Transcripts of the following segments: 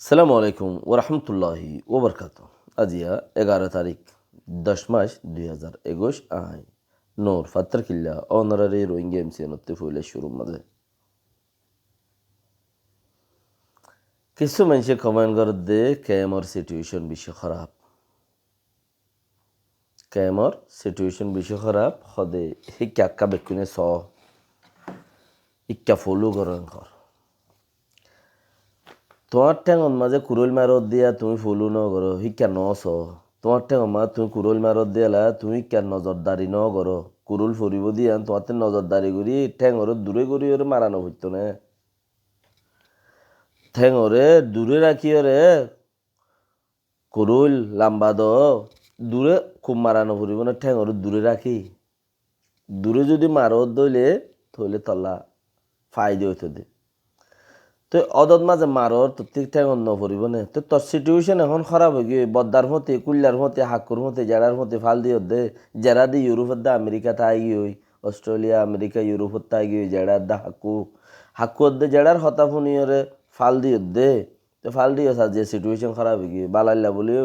সালামু আলাইকুম ওরহমতুল্লাহি ওবরকাত। আজিয়া 11 তারিখ 10 মাস 2021 আই নোর ফাত্তার কিল্লা অনারারি রোহিঙ্গা এমসিএনতে ফুলে শুরু মাঝে কিছু মানুষে কমেন্ট করে দে কেমর সিচুয়েশন বেশি খারাপ, কেমর সিচুয়েশন বেশি খারাপ হদে হিক্কা আক্কা বেকুনে স ইক্কা ফলো করেন কর তোমার ঠ্যাঙত মাঝে কুরল মারত দিয়া তুমি ফুলু ন করো হিক্কা ন স তোমার ঠ্যাঙত মাঝে তুমি কুরল মারত দিয়ালা তুমি হিক্কা নজরদারি ন করো কুরুল ফুরিব দিয়া তোমার নজরদারি করি ঠ্যাঙরে দূরে করি ওরে মারানো হইতো না। ঠ্যাঙরে দূরে রাখি ওরে কুরুল লাম্বা দ দূরে খুব মারানো ফুরিব না, ঠ্যাঙরে দূরে রাখি দূরে যদি মারত দইলে থইলে তল্লা ফাইদে হইতো দে তো অদত মাঝে মারর তো ঠিক ঠেঙন ন পড়িব না। তো তোর সিচুয়েশন এখন খারাপ হয়ে গিয়ে বদ্দার মতে কুল্লার মতে হাকুর মতে জেড়ার মতে ফাল দিয়ে দে জেড়া দি ইউরোপের দা আমেরিকা তাই গিয়ে অস্ট্রেলিয়া আমেরিকা ইউরোপের তাই গিয়ে জেড়ার দা হাকুর দে জেড়ার হতা ফুনিয়রে ফাল দিয়ে দে তো ফাল দিয়ে যে সিচুয়েশন খারাপ হয়ে গিয়ে বালাইলা বলিও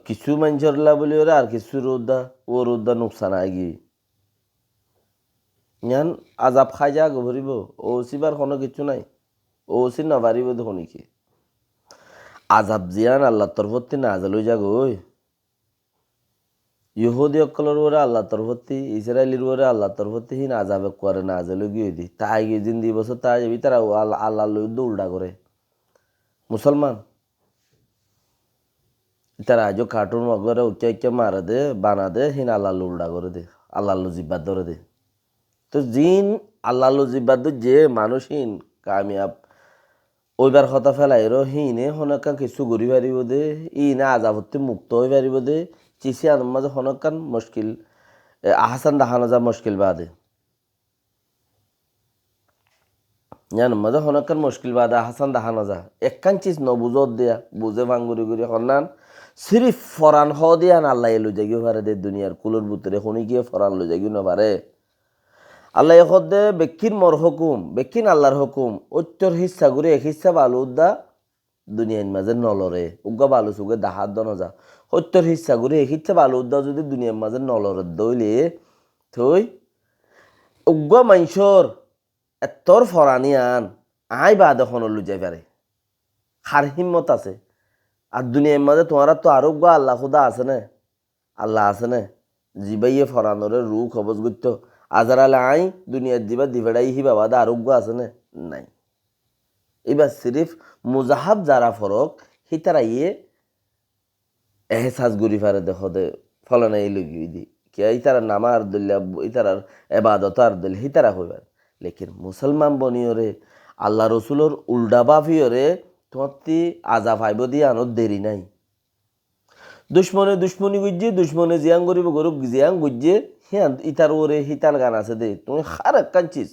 কিছু মানুষরলা বলি ওরা আর কিছু রোদা ও রোদা নুকসান আই গিয়ে ইয়ান আজাব খাই যা গভরিব ও সিবার কোনো কিছু নাই ও সি না পারিব দেখুন কি আজাব জিয়ান আল্লাহ তরফতি না আজাল হয়ে যাগো ইহুদি অকলর ওরে আল্লাহ তরফতি ইসরায়েলির ওরে আল্লাহ তরফতি হিন আজাবে করে না আজাল গিয়ে দি তাই গিয়ে দিন দি বছর তাই যাবি তারা আল্লাহ লুদ্ধ উল্টা করে মুসলমান তারা আজও কার্টুন মগরে উচ্চা উচ্চা মারে দে বানা দে হিন আল্লাহ উল্টা করে দে আল্লাহ জিব্বাদ ধরে দে তো জিন আল্লাহ জিব্বাদ যে মানুষহীন কামিয়াব ওইবার কথা ফেলাই হিনে হনকান কিছু ঘুরি পারিব দে ইনে আজাবত্তি মুক্ত হয়ে পারিব দে চিসি আনম মাঝে হনকান মুশকিল আহাসান দেখানো যা মুশকিল বাদে জানম মাঝে হনকান মুশকিল বাদে আহাসান দেখানো যা একখান চিজ নবুজত দেয়া বুঝে ভাঙ্গুরি গুরি হন্নান সিরিফ ফরান হ দিয়া আল্লাহ এলো জাগিও পারে দে দুনিয়ার কুলোর ভিতরে শুনি গিয়ে ফরান লো জাগিও না পারে আল্লাহ দে বেকিন মর হুকুম বেকিন আল্লাহর হুকুম উত্তর হিসা ঘুরে এক হিসা বালু উদ্দা দুনিয়ার মাঝে নলরে উগা বালু সুগে দাহাত দন যা সত্তর হিসা ঘুরে এক হিসা বালু উদ্দা যদি দুনিয়ার মাঝে নলরে দইলে থই উগা মাইসর এতর ফরানি আন আই বাদ এখন লুজাই পারে হার হিম্মত আছে আর দুনিয়ার মাঝে তোমার তো আরো গা আল্লাহ খুদা আছে না আল্লাহ আছে না জিবাইয়ে ফরানরে রু খবজ করতো আজার আলে আই দুনিয়ার দিবা দিবেড়াই হি বাবা দা আরোগ্য আছে না নাই এবার সিরিফ মুজাহাব যারা ফরক হিতারা ইয়ে এহসাস গুরি ফারে দেখো দে ফলানা এই লুগি দি কে ইতারা নামার দলিয়া ইতারার এবাদত আর দল হিতারা হইবার লেকিন মুসলমান বনিয়রে আল্লাহ রসুলোর উল্টা বাফিয়রে তোমার আজা ফাইব দিয়ে আনত দেরি নাই দুশ্মনে দুশ্মনী গুজে দুশ্মনে জিয়াং গরিব গরুব জিয়াং গুজে হ্যাঁ ইতার ওরে হিতার গান আছে দে তুমি হার কাঁচিস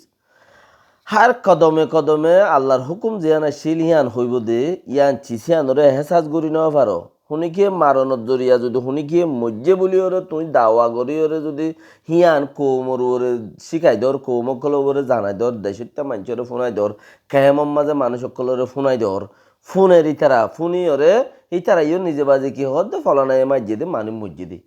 হার কদমে কদমে আল্লাহর হুকুম জিয়ান আসিল হিয়ান হইব দে ইয়ান চিসিয়ানরে হেসাজ গরি নেওয়া পারো শুনিকিয়ে মারণত জরিয়া যদি শুনিকিয়ে মজ্জে বলি ওরে তুমি দাওয়া করি ওরে যদি হিয়ান কৌমর ওরে শিখাই দর কৌমকল ওরে জানাই দর দেশটা মানুষরে ফোনাই দর কেমন মাঝে মানুষ সকলরে ফোনাই দর ফোনের ইতারা ফোনি ওরে ইতারা ইও নিজে বাজে কি হদ ফলানা এ মসজিদে মানুষ মসজিদে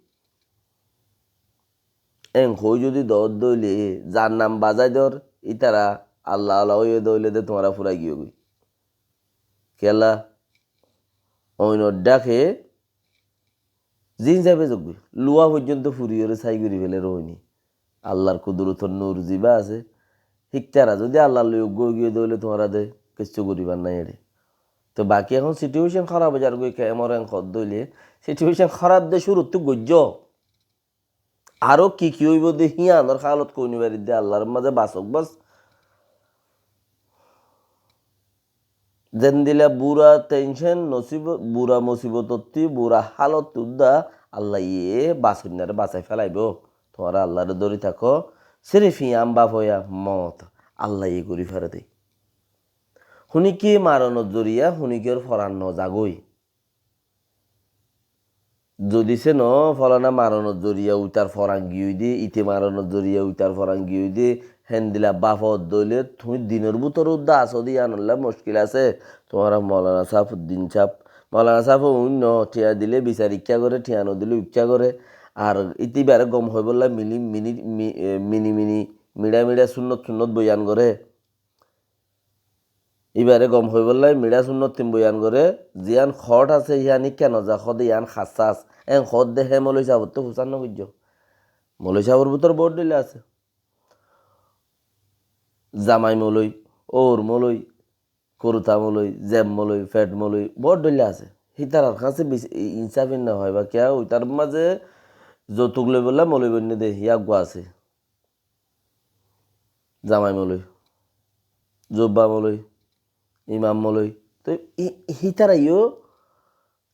এং হই যদি দর দইলে যার নাম বাজাই দর ইতারা আল্লাহ আল্লাহ ওই দইলে দে তোমারা ফুরাই গিয়ে গই কেলা অইন ডাকে জিন যাবে যোগ্য লুয়া পর্যন্ত ফুরিয়ে ছাই করি ফেলে রইনি আল্লাহর কুদরতর নূর জিবা আছে শিখতারা যদি আল্লাহ যোগ্য গিয়ে দইলে তোমারা দে কিছু করিবার নাই এড়ে তো বাকি এখন সিচুয়েশন খারাপ হয়ে যার গই কেমর এং খদ দইলে সিচুয়েশন খারাপ দে শুরুত তো গজ্য আরো কি হইব দে হিয়ানোর খালত কইনি বাড়ি দে আল্লাহর মাঝে বাসক বাস যেন দিলে বুড়া টেনশন নসিব বুড়া মুসিবতী বুড়া হালত উদ্দা আল্লাহ ইয়ে বাসুন্যারে বাঁচাই ফেলাইব তোমার আল্লাহরে দৌড়ি থাকো সেরেফি আম বাপ হইয়া মত আল্লাহ ইয়ে করি ফেরে দেয় শুনিকি মারণত জরিয়া শুনিকির ফরান ন জাগই যদি সে ন ফলানা মারণত জরিয়া উইতার ফরাঙ্গি হই দে ইতে মারণত জরিয়া উইতার ফরাঙ্গি হই দে হেন্দিলা বাফত দইলে তুমি দিনের ভিতর উদ্দা আসো দিয়া নল্লা মুশকিল আছে তোমার মৌলানা সাহেব উদ্দিন সাহেব মৌলানা সাহেব অন্য ঠিয়া দিলে বিচার ইচ্ছা করে ঠিয়া নদিলে ইচ্ছা করে আর ইতিবারে গম হয়ে বললা মিনি মিনি মিনি মিনি মিডা মিডা সুন্নত সুন্নত বয়ান করে এবারে গম হয়ে বললাই মিডা সুন্নত তিন বয়ান করে জিয়ান খট আছে ইয়ানি কেন যা খদে ইয়ান খাসাস খদ দে হে মলই সাহেব তো হুসান নগিজ মলই সাহেবের ভিতর বোর্ড দিলে আছে জামাই মলই ওর মলই করুতা মলই জেম মলই ফ্যাট মলই বোর্ড দিলে আছে হিতার কাছে ইনসাফিন না হয় বা কেয়া ওই তার মাঝে যৌতুক লই বললাম মলই বন্য দে হিয়া গো আছে জামাই মলই জব্বা মলই ইমাম মলই তো হিতারাইও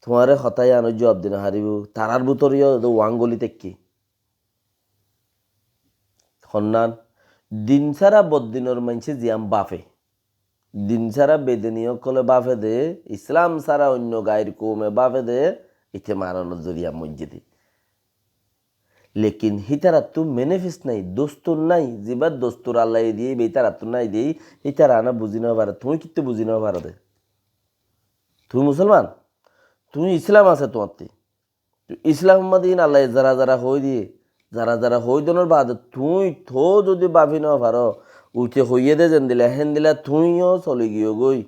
তোমারে হতাই আনো জবাব দিন হারিব তারার ভিতরেও ওয়াঙ্গলি তেকি সন্নান দিন ছাড়া বদিনের মানছে জিয়াম বাফে দিন ছাড়া বেদনীয় কলে বাফে দে ইসলাম ছাড়া অন্য গায়ের কৌমে বাফে দে ইতে মারানোর জরিয়া মসজিদে লেকিন হিতারা তু মেনেফিস নাই দোস্তুর নাই যেবার দোস্তুর আল্লাহ দিয়ে বেতারা তু নাই দিই হিতারা আনা বুঝি না পারে তুমি কিন্তু বুঝি না পারে দে তুমি মুসলমান তুমি ইসলাম আছে তোমার ইসলাম মাদিন আল্লাহ যারা যারা হই দিয়ে যারা যারা হই দনের বাদ তুই থো যদি বাফি না পারো উঠে হইয়ে দে যেন দিলা হেন দিলা তুইও চলে গিয়ে গই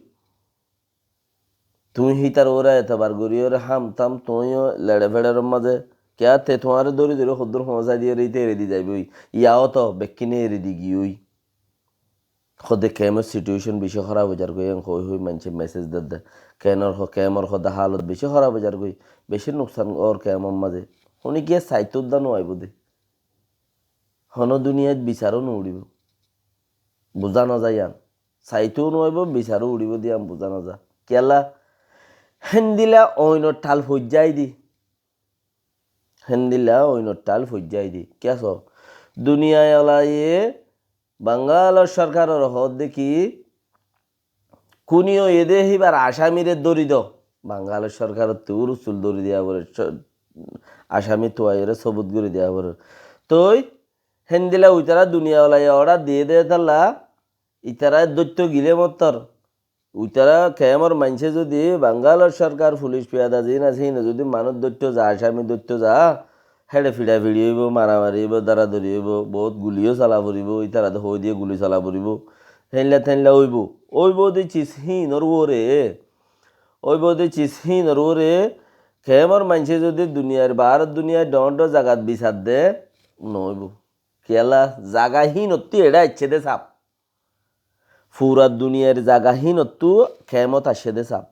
তুই হিতার ওরা এতবার গড়ি ওরা হাম থাম তুইও লেড়ে ফেড়ের মাঝে কে তে তোমার দৌড়ি ধরে সদ্দুর সমস্যা দিয়ে রেতে এড়ে দি যাইবই ইয়াও তো বেকিনে এড়ে দি গিয়ে সদে কেমৰ সিচুয়েশন বেশি খারাপ হয়ে যার গই হই হই মানছে মেসেজ দে কেমর সদা হালত বেশি খারাপ হয়ে যার গই বেশি নোকসান ওর কেমর মাঝে শুনি গিয়ে সাইত উদ্যানো আইব দে হন দুনিয়াত বিচারও নউড়িব বুঝা নাযায় আন সাইতেও নইব বিচারও উড়িব দিয়াম বুঝা নাযা কেলা হেন্দিলা অইনৰ ঠাল ফজ্জাই দি হেন্দিলা অইনৰ ঠাল ফজ্জাই দি কেছ দুনিয়ায় ওলাইয়ে বাঙ্গালোর সরকারের হদ দেখি কুনিও এদে হিবার আসামিরে দরিদ বাঙ্গালোর সরকারের তোর উচুল দরি দেওয়া বলে আসামি তোয়াইরে সবুত করে দেওয়া বলে তই হেন্দিলা উইতারা দুনিয়া ওলাই অর্ডার দিয়ে দে তাল্লা ইতারা দৈত্য গিলে মত্তর উইতারা কেমর মানছে যদি বাঙ্গালোর সরকার পুলিশ পেয়াদা যে না সেই না যদি মানুষ দৈত্য যা আসামি দৈত্য যা হেডে ফিডা ফিড়ি হইব মারামারি হইব দাঁড়াদড়ি হইব বহুত গুলিও চালা পড়িব ইতারা হই দিয়ে গুলি চালা পড়িব হেনলা থেনলা হইব ওইব দি চিসহীন ওরে ওইব দি চিসহীন ওরে কেমর মানছে যদি দুনিয়ার ভারত দুনিয়ার ডন্ড জাগাত বিচার দে নইব কেলা জাগাহীন অতি এডা ইচ্ছে দে সাপ ফুরা দুনিয়ার জাগাহীন অতু খেমত আসে দে সাপ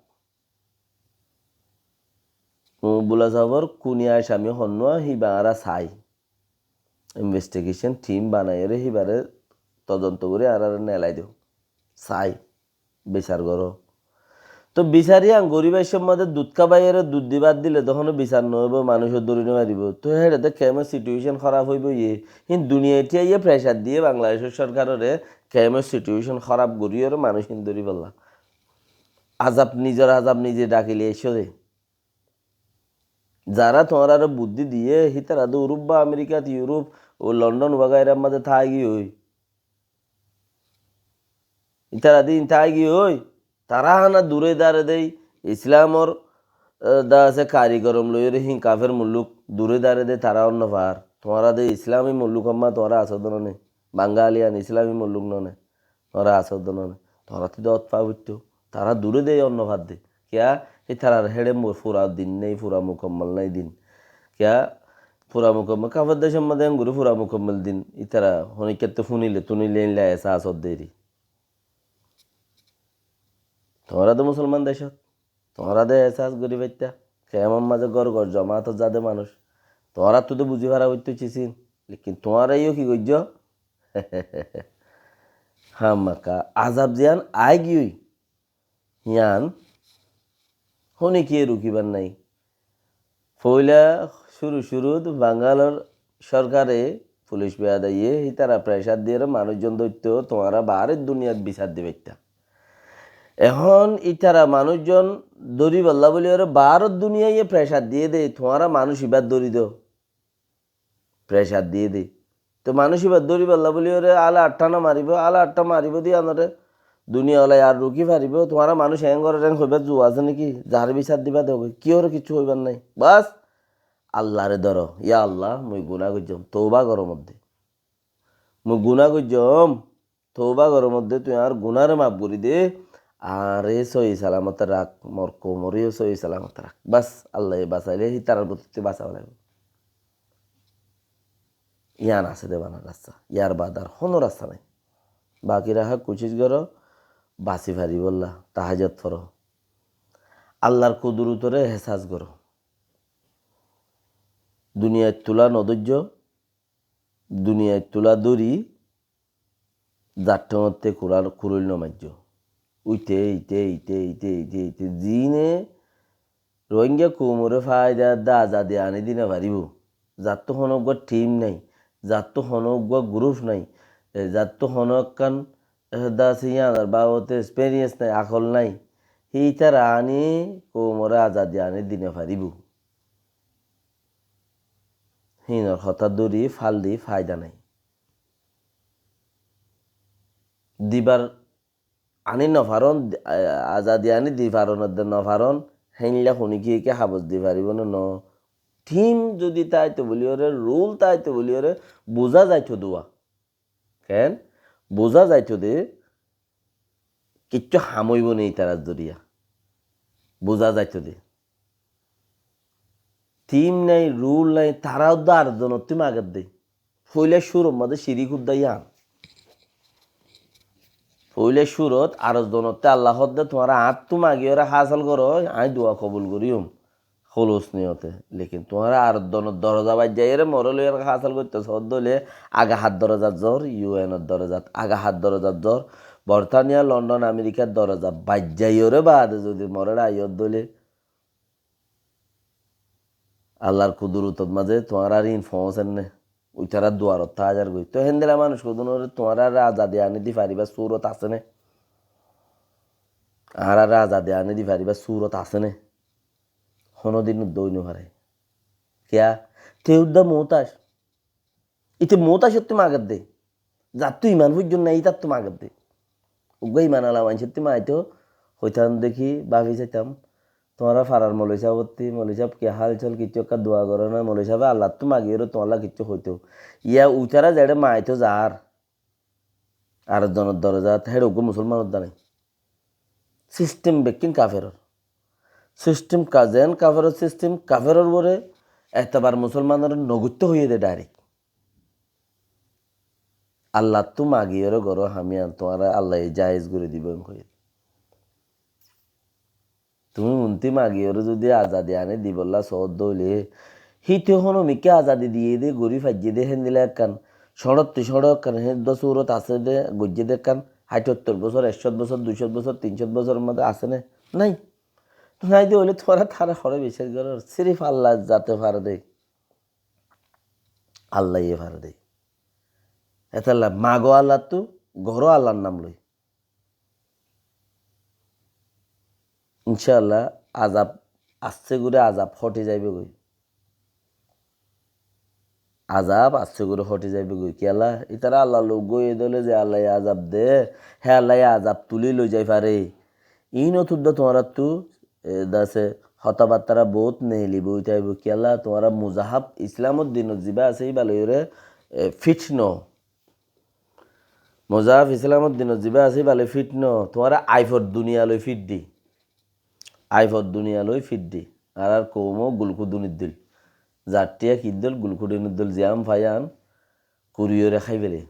বুলা সাহর কুনিয়া আসামি হন্য হিবারা চাই ইনভেস্টিগেশন টিম বানাইরে হিবারে তদন্ত করে আর নেলাই দেও চাই বিচার করো তো বিচারি গরিবের সম্বন্ধে দুধ খাবাইয়ের দুধ দিবার দিলে তখন বিচার নহব মানুষের দৌড়ি মারিব তো হেঁটে কেমন সিচুয়েশন খারাপ হইব ইয়ে কিন্তু দুনিয়াতে ইয়ে প্রেশার দিয়ে বাংলাদেশের সরকারের কেমন সিচুয়েশন খারাপ করিয়ে মানুষ ধরি বললা আজাব নিজের আজাব নিজে ডাকিলে এসো দে যারা তোমার আরো বুদ্ধি দিয়ে হিতারা তো ইউরোপ বা আমেরিকাত ইউরোপ ও লন্ডন বাগাইরার মাঝে থাকি হই ইতারা দিন থাকি হই তারা হানা দূরে দাঁড়ে দেই ইসলামর দা আছে কারিগরম লইরে হিং কাফের মুল্লুক দূরে দাঁড়ে দে তারা অন্য পার তোমারা দে ইসলামী মুল্লুক আম্মা তোরা আসদ নে বাঙ্গালিয়ান ইসলামী মুল্লুক নে তোরা আসদ নে তোরা তো দত পাবিত্য তারা দূরে দেয় অন্য ভাত দে क्या ये थारा हेडे पूरा दिन नहीं पूरा मुकम्मल नहीं दिन क्या पूरा मुकम्मल काफर देश मध्य गुरु पूरा मुकम्मल दिन इतरा होने के तो फुनी ले तुनी लेन ले ऐसा आसोद देरी तुम्हारा तो मुसलमान देश तुम्हारा दे एहसास गरीब बैठता केमन माঝে घर घर जमा तो जादे मानुष तुम्हारा तो बुझी भाड़ा হইতে চিছিন लेकिन तुम्हारा इयो की গজ্জ हाँ मका आजाब जियान आय गई यान होने की रुकिबार नहीं पहला शुरू बांगालोर सरकारे पुलिस बेआदा ये तारा प्रेसार दिए मानुषजन दैत्य तुम्हारा बाहर दुनिया विचार दिबे এখন ইতারা মানুষজন দড়ি বল্লা বলি ওরা ভারত দুনিয়ায় প্রেসার দিয়ে দে তোমারা মানুষ ইবার দড়ি দো প্রেসার দিয়ে দে তো মানুষ এবার দৌড়ি পাল্লা বলি ওরে আলা আটটা না মারিব আলা আটটা মারিব দিয়ে আনরে দুনিয়া ওলাই আর রুকি পারিব তোমার মানুষ হ্যাং করে ট্যাং হইবার জু আছে নাকি যার বিচার দিবা দেবে কি ওর কিছু হইবার নাই বাস আল্লাহরে ধরো ইয়া আল্লাহ মুই গুণা করছম তৌবা করো মধ্যে মুই গুণা করছম তৌবা করো মধ্যে তুই আর গুণারে মাফ করি দে আর এ সহি সালামত রাখ মোর কোমরেও সহি সালামত রাখ বাস আল্লাহ বাঁচাইলে তার প্রতি বাঁচাও লাগবে ইয়ান আছে দেবানার রাস্তা ইয়ার বাদ আর কোনো রাস্তা নাই বাকি রাখা কুচিস করো বাসি ফারি বললা তাহাজত ফর আল্লাহর কুদুরুতরে হেসাজ করো দুনিয়ায় তোলা নদর্য দুনিয়ায় তোলা দড়ি যারটার মধ্যে কুরুল নমার্য উইতে ইতে ইতে ইতে ইতে ইতে জিনে রোহিঙ্গা কুমোরে ফায়দা দা আজাদি আনি দিনে পারিব যার তো হনক টিম নাই যার তো হনক গ্রুপ নাই যার তো হনকান দা সিয়ানার বাবতে এক্সপেরিয়েন্স নাই আকল নাই সেইটার আনি কুমোরে আজাদি আনি দিনে পারিব হিনর হঠাৎ দৌড়ি ফাল দি ফায়দা নাই দিবার আনি নফারন আজাদি আনি দি পারন নফারন হেনলা শুনিকে হাবস দি পারিব ন টিম যদি তাইতো বলি ওরে রুল তাইতো বলি ওরে বোঝা যাইতো দোয়া কেন বোঝা যাইতো দে কিচ্ছু হামইব নেই তারা জরিয়া বোঝা যাইতো দে টিম নাই রুল নাই তারাও তো আর জন তুমি আগের দে ফইলে সুর মধ্যে সিঁড়ি খুদ্দাই আন ফইলে সুরত আর জনতে আল্লাহ দে তোমার হাত তুমি আগে ওরা হাসল করো আই দোয়া কবুল করিম খোলস নিয়তে লেকিন তোমার আর দরজা বাজ যাই রে মরল হাসল করতে সদ দলে আগা হাত দরজাত জ্বর ইউএনের দরজাত আগা হাত দরজাত জ্বর বর্তানিয়া লন্ডন আমেরিকার দরজা বাজ যাই রে বাদে যদি মরে আইয়র দলে আল্লাহর কুদুরুতত মাঝে তোমার আর ইনফর্মেশন নে ওইটারা দুয়ারত হাজার গই তো হেন্দেলা মানুষ কুদুনোর তোমার আর আজাদি আনি দি পারিবা সুরত আছে নে আর আজাদি আনি দি পারিবা সুরত আছে নে কোনোদিন দৈন হারে কিয়া তেউদ্দা মৌতাস ইতে মৌতাসের তুমি আগের দে যার তুই ইমান পর্যন্ত নাই তার তুমি আগের দে উগ্র ইমান আলা মানুষের তুমি আইতো হইতাম দেখি ভাবি চাইতাম তোমারা ফারার মৌলী সাহবর্তী মৌলী সাহেব কে হাল চল কিছু একটা দোয়া করো না মৌলী সাহেব আল্লাহ তো মাগিয়ে তোমার কিছু হইতো ইয়া উচারা যেটা মাইতো যার আর জনের দরজা হেড ওগো মুসলমানের দা নাই সিস্টেম বেকিং কাফেরর সিস্টেম কাজেন কাফেরর সিস্টেম কাফেরর বলে এতবার মুসলমানের নগুত্য হয়ে দে ডাইরেক্ট আল্লাহ তো মাগিয়ে গরো আমি তোমার আল্লাহ জায়েজ করে দিব হয়ে তুমি উন্তি মাগিয়ে যদি আজাদি আনে দিবল্লা সহদ দইলে হিতে হনো মিকে আজাদি দিয়ে দে গরি ফাজিয়ে দে হেন দিলে একখান সড়ক কান হে দৌরত আছে দে গজ্জে দে কান ৭৮ বছর ১০০ বছর ২০০ বছর ৩০০ বছরের মধ্যে আছে না নাই নাই দে হলে তোরা তারা হরে বিচার কর সিরিফ আল্লাহ যাতে পারে দে আল্লাহ ইয়ে পারে দে এতাল্লা মাগো আল্লাহ তো ঘরও আল্লাহর নাম লই ইনশাআল্লাহ আজাব আসছে করে আজাব হটে যাইবে গই আজাব আসছে করে হটে যাইবে গই কি আল্লাহ ইতারা আল্লাহ লোক গই দলে যে আল্লাহ আজাব দে হ্যাঁ আল্লাহ আজাব তুলি লই যাই পারে ই নতুন তোমার তু দাসে হতাবার্তারা বহুত নেইলি বই তাইব কি আল্লাহ তোমার মুজাহাব ইসলামত দিনত যিবা আছে এই বালয়রে ফিট ন মুজাহাব ইসলামত দিনত যিবা আছে বালে ফিট ন তোমার আইফর দুনিয়া লই ফিট দি আইফর দুনিয়া লই ফিট দি আর কৌমো গুলকুদুনির দিল জারটিয়া কিদ্দল গুলকুদুনির দল জিয়াম ফায়ান কুরিয়রে খাই বেলে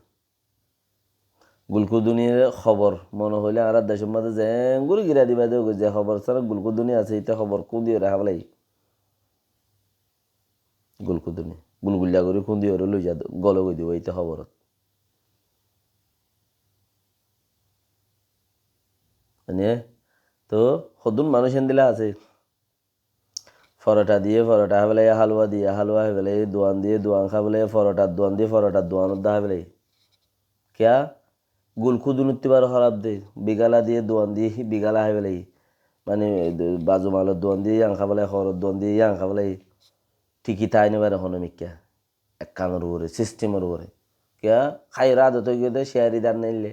গুলকুদুনির খবর মনে হইলে আর দেশের মধ্যে জেঙ্গুরি গিরা দিবা দেব যে খবর ছাড়া গুলকুদুনি আছে এটা খবর কোন দিয়ে রেখা বলাই গুলকুদুনি গুলগুলিয়া করে কোন দিয়ে লই যা গল গই দিব এইটা খবরত তো সদুন মানুষ দিলা আছে পরোটা দিয়ে পরোটা খাবেলাই হালুয়া দিয়ে হালুয়া খাবেলাই দোয়ান দিয়ে দোয়ান খাবেলাই পরোটার দোয়ান দিয়ে পরোটার দোয়ানত দা খাবেলাই কিয়া গুলকুদুনিতে বার খারাপ দে বিগালা দিয়ে দোয়ান দিয়ে বিগালা খাবেলাই মানে বাজু মালের দোয়ান দিয়ে ইয়াং খাবেলাই খরর দোয়ান দিয়ে ইয়াং খাবেলাই ঠিকই তাই নেবার এখন মিক্কা এক কানের উপরে সিস্টেমের উপরে क्या খাইর আদত হয়ে গিয়ে শেয়ারি দান নিলে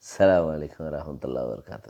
সালাম আলাইকুম রহমতুল্লাহ বরকাত